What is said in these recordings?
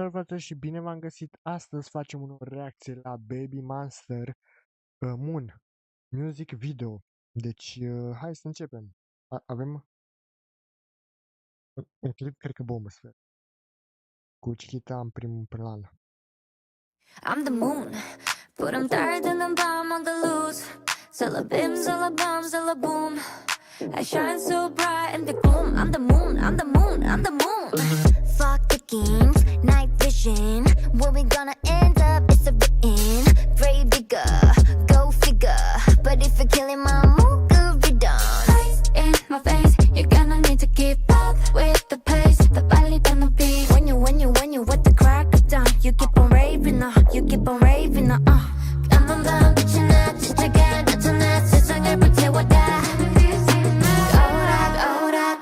Salutare și bine v-am găsit! Astăzi facem o reacție la Baby Monster Moon Music Video. Deci, hai să începem. Avem un clip, cred că bombă, sper. Cu Chiquita în primul plan. I'm the moon, but I'm tired and I'm bomb on the loose. Bim, bum, boom. I shine so bright in the gloom. I'm the moon, I'm the moon, I'm the moon. Fuck the games, night vision. Where we gonna end up? It's a written. Grave digger, go figure. But if you're killing my mood, good be done. Eyes in my face, you're gonna need to keep up with the pace. The body on the beat. When you with the crack of dawn, you keep on raving, you keep on raving, I'm down, but you're not just a guy. That's a nice, it's like every day what that.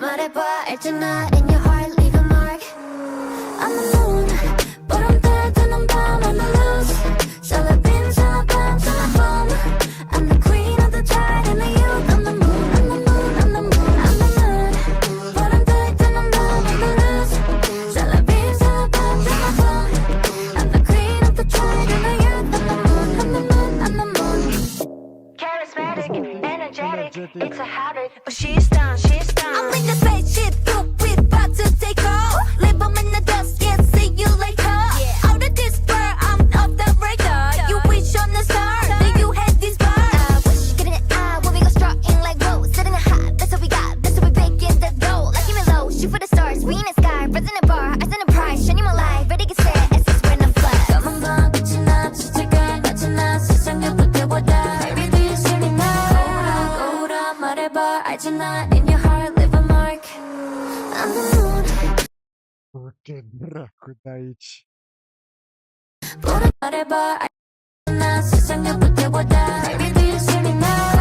말해봐, 알잖아, in your heart, leave a mark. I'm the moon, but I'm dead and I'm bomb on the loose. Bim, boom. I'm the queen of the tide and the youth. I'm the moon, I'm the moon, I'm the moon, I'm the moon. But I'm dead and I'm bomb on the loose. Bim, boom. I'm the queen of the tide and the youth. I'm the moon, I'm the moon, I'm the moon. Charismatic, energetic, it's a habit, but she's down, she's down. I'm in the spaceship, we about to take off. Live on in the dust, yeah, see you later. Out of this world, I'm off the radar. You wish on the star, then you had this bar. Wish, getting it out, when we go strutting like whoa. Sitting it hot, that's what we got, that's what we breaking the dough. Like give me low, shoot for the stars, we in the sky, breath in the bar, eyes in the prize, shining my light, ready get set, essence when I'm fly. Come on, come, bitch, not just take it, that's enough, 세상에 붙여보다. Baby, do you see me now? 거울아, 말해봐, 알잖아, in your heart, leave a mark. I'm the moon. Du-te dracu de aici. 말해봐, 알잖아, 세상에 붙여보다. Baby, do you see me now?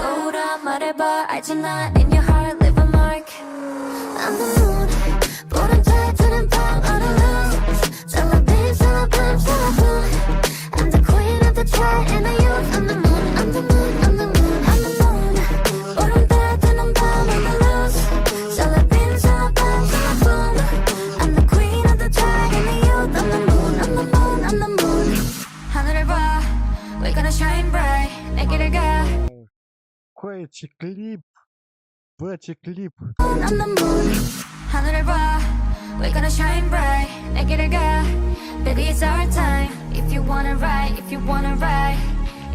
거울아, 말해봐, 알잖아, in your heart, leave a mark. I'm the moon, but I'm tired to the bomb on the loose. Bim, boom. I'm the queen of the tide and the youth. I'm the moon, I'm the moon, I'm the moon, I'm the moon. But I'm tired to the bomb on the loose. Bim, boom. I'm the queen of the tide and the youth. I'm the moon, I'm the moon, I'm the moon. 하늘을 봐, we're gonna shine bright. 내 길을 가. Coaie, ce clip! Bă, ce clip! I'm the moon. 하늘을 봐, we're gonna shine bright. 내 길을 가. Baby, it's our time. If you wanna ride, if you wanna ride,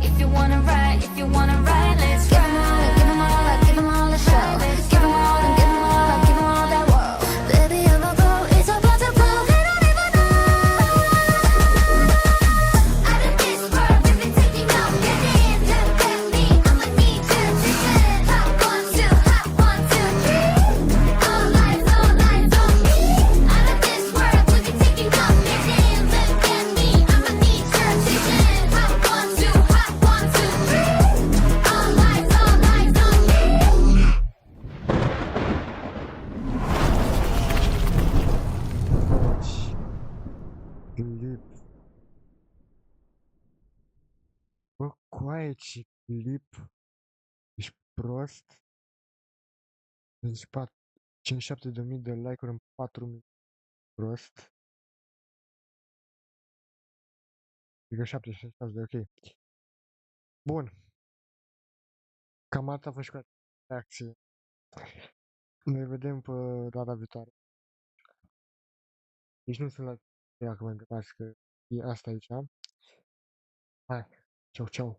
if you wanna ride, if you wanna ride, let's ride. Give 'em all, give 'em all a show. Give 'em all, and give 'em all, give 'em all that world. Baby, I'm a go, it's about to blow. They don't even know. Out of this world, we've been taking off. Get in, look at me. I'ma need you to get hot 1, 2, hot 1, 2, 3. All eyes on me. Out of this world, we've been taking off. Get in, look at me. I'ma need you to get hot 1, 2, hot 1, 2, 3. All eyes on me. Clip. Bă, coaie, ce clip! Ești prost? 57.000 de like-uri în 4 minute. Prost. Adică 76 de ok. Bun. Cam atât a fost și cu reacție. Ne vedem pe data viitoare. Deci nu sunt la ea că mă întrebați că e asta aici. Hai, ciao, ciao.